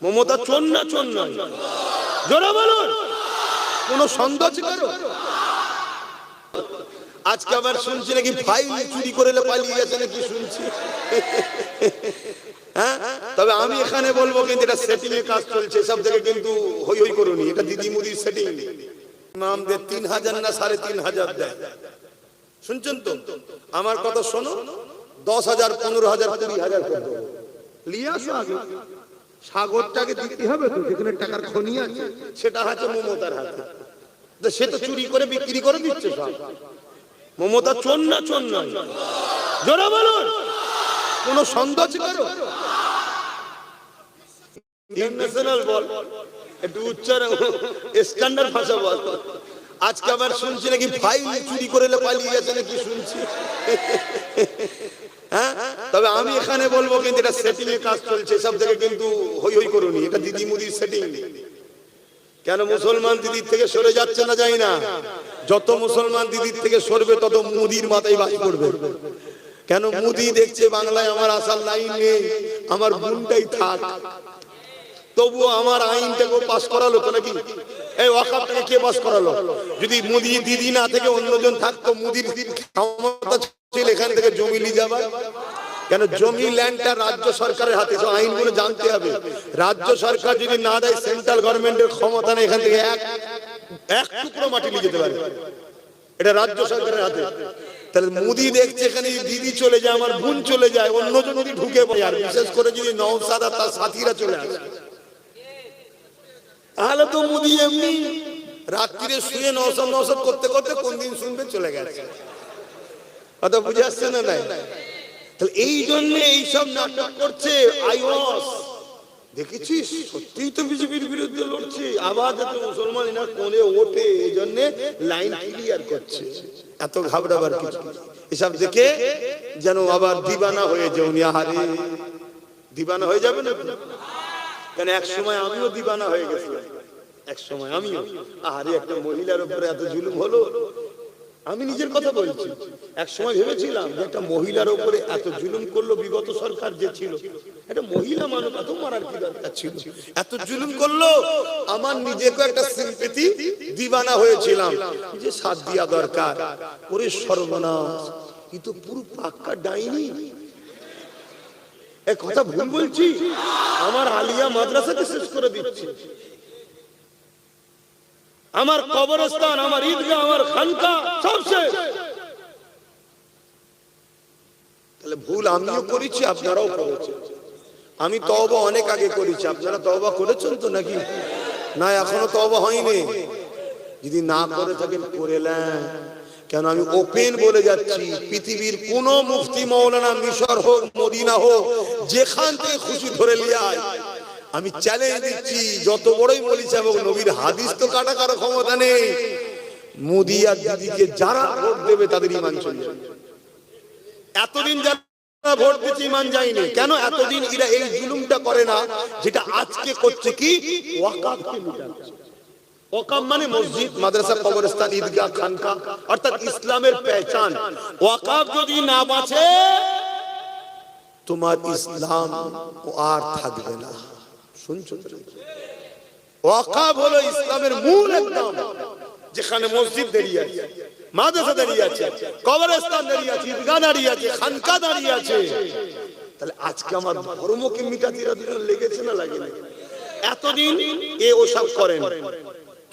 মমতা চোর না চোর নয়? জোরে বলুন, কোন সন্দেহ আছে কারো? আজকে আবার শুনছি নাকি ফাইল চুরি করে পালিয়ে গেছে নাকি শুনছি। হ্যাঁ, তবে আমি এখানে বলবো কিন্তু এটা সেটিং এর কাজ চলছে, সব থেকে কিন্তু হই হই করুনি, এটা দিদি মুদির সেটিং। ইমামদের 3000 না 3500 দেয়, শুনছেন তো? আমার কথা শোনো, 10,000 15,000 20,000 করে দেবো, নিয়ে আসো আগে। সাগরটাকে দিতে হবে তো, যেখানে টাকার খনি আছে সেটা আছে মমতার হাতে, তো সে তো চুরি করে বিক্রি করে দিচ্ছে সব। মমতা চোর না চোর নয়? জোরে বলুন, কোন সন্দেহ আছে কারো? ইন্টারন্যাশনাল বল, একটু উচ্চারণ স্ট্যান্ডার্ড ভাষা বল। আজকে আবার শুনছি নাকি ফাইল চুরি করে পালিয়ে গেছে নাকি শুনছি। হ্যাঁ, তবে আমি এখানে বলবো কিন্তু এটা সেটিং এর কাজ চলছে, সব থেকে কিন্তু হই হই করুনি, এটা দিদি মুদির সেটিং। কেন মুসলমান দিদির থেকে সরে যাচ্ছে না? যাই না? যত মুসলমান দিদির থেকে সরবে তত মুদির মাথায় বাস করবে। কেন? মুদি দেখছে বাংলায় আমার আসার লাইন নেই, আমার বোনটাই থাক, তবুও আমার আইনটাকে পাস করালো তো নাকি? এই ওয়াকাফটাকে কে পাস করালো? যদি মুদি দিদি না থেকে অন্যজন থাকতো, মুদির ক্ষমতা ছিল এখান থেকে জমি নিয়ে যাবার। কেন? জমি ল্যান্ডটা রাজ্য সরকারের হাতে, আইনগুলো জানতে হবে। রাজ্য সরকার যদি না দেয়, সেন্ট্রাল গভর্নমেন্টের ক্ষমতা নেই এখান থেকে এক টুকরো মাটি নিয়ে যেতে পারে, এটা রাজ্য সরকারের হাতে। তাহলে মোদি দেখছে এখানে দিদি চলে যায়, আমার বোন চলে যায়, অন্যজন যদি ঢুকে পড়ে, আর বিশেষ করে যদি নওশাদ আর তার সাথীরা চলে আসে, তাহলে তো মোদি এমনি রাত্রিরে শুয়ে নওশাদ করতে করতে কোন দিন শুনবে চলে গেছে। কথা বুঝে আসছে না? নাই? তাহলে এই জন্য এইসব নাটক করছে। আইওয়াস দেখেছিস, সত্যিই তো বিজেপির বিরুদ্ধে লড়ছে, আবার যাতে মুসলমান এনার কোণে ওঠে, এই জন্য লাইন ক্লিয়ার করছে। এত ঘাবড়াবার কিছু, এসব দেখে যেন আবার দিবানা হয়ে যাও। আহারে, দিবানা হয়ে যাবে না? কেন? এক সময় আমিও দিবানা হয়ে গেছিলাম, এক সময় আমিও। আহারে, একটা মহিলার উপরে এত জুলুম হলো। আমি নিজের কথা বলছি, এক সময় ভেবেছিলাম যে একটা মহিলার উপরে এত জুলুম করলো বিগত সরকার যে ছিল, একটা মহিলা মানুষ এত মারার কি দরকার ছিল? এত জুলুম করলো, আমার নিজেকে একটা সিম্পেথি দিবানা হয়েছিলাম যে সাথ দিয়া দরকার। ওরে সর্বনাশ, কি তো পুরো পাক্কা ডাইনি। এক কথা ভুল বলছি? আমার আলিয়া মাদ্রাসাকে শেষ করে দিচ্ছে, আমার কবরস্থান, আমার ঈদগাহ, আমার খানকা সব শেষ। তাহলে ভুল আমিও করেছি, আপনারাও করেছেন। আমি তওবা অনেক আগে করেছি, আপনারা তওবা করেছেন তো নাকি? না, এখনো তওবা হয়নি। যদি না করে থাকেন করে নেন। কেন? আমি ওপেন বলে যাচ্ছি, পৃথিবীর কোন মুফতি মাওলানা, মিশর হোক মদিনা হোক, যেখান থেকে খুশি ধরে নিয়ে আয়, আমি চ্যালেঞ্জ দিচ্ছি, যত বড়ই বলিস এবং নবীর হাদিস তো কাটা কারো ক্ষমতা নেই। মোদি আর দিদিকে যারা ভোট দেবে তাদের ঈমান চলে যাবে। এতদিন যারা ভোট দিচ্ছে ঈমান যায়নি, কেন? এতদিন এরা এই জুলুমটা করে না যেটা আজকে করছে। কি? ওয়াকাফকে মিটাচ্ছে। ওয়াকাফ মানে মসজিদ, মাদ্রাসা, কবরস্থান, ঈদগাহ, খানকা, অর্থাৎ ইসলামের পেহচান। ওয়াকাফ যদি না বাঁচে, তোমার ইসলাম আর থাকবে না। শুনছো? ওয়াকাফ হলো ইসলামের মূল একদম, যেখানে মসজিদ দাঁড়িয়ে আছে, মাদ্রাসা দাঁড়িয়ে আছে, কবরস্থান দাঁড়িয়ে আছে, ঈদগাহ দাঁড়িয়ে আছে, খানকা দাঁড়িয়ে আছে। তাহলে আজকে আমার ধর্মকে মিটাতে লেগেছে না লাগে না? এতদিন এ ওসব করেন,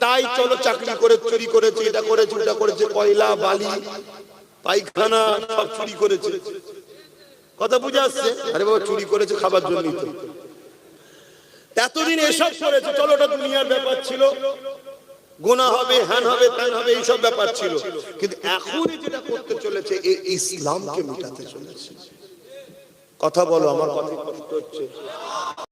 তাই চলো চাকরি করে চুরি করেছে, এটা করেছে, ওটা করেছে, কয়লা বালি পায়খানা সব চুরি করেছে। কথা বুঝে আসছে? আরে বাবা, চুরি করেছে খাবার জন্যই তো। এতদিন এসব করেছে, চলো ওটা দুনিয়ার ব্যাপার ছিল, গুনাহ হবে, হ্যান হবে, ত্যান হবে, এইসব ব্যাপার ছিল। কিন্তু এখন যেটা করতে চলেছে, এই ইসলামকে মিটাতে চলেছে। কথা বলো, আমার কথা কষ্ট হচ্ছে?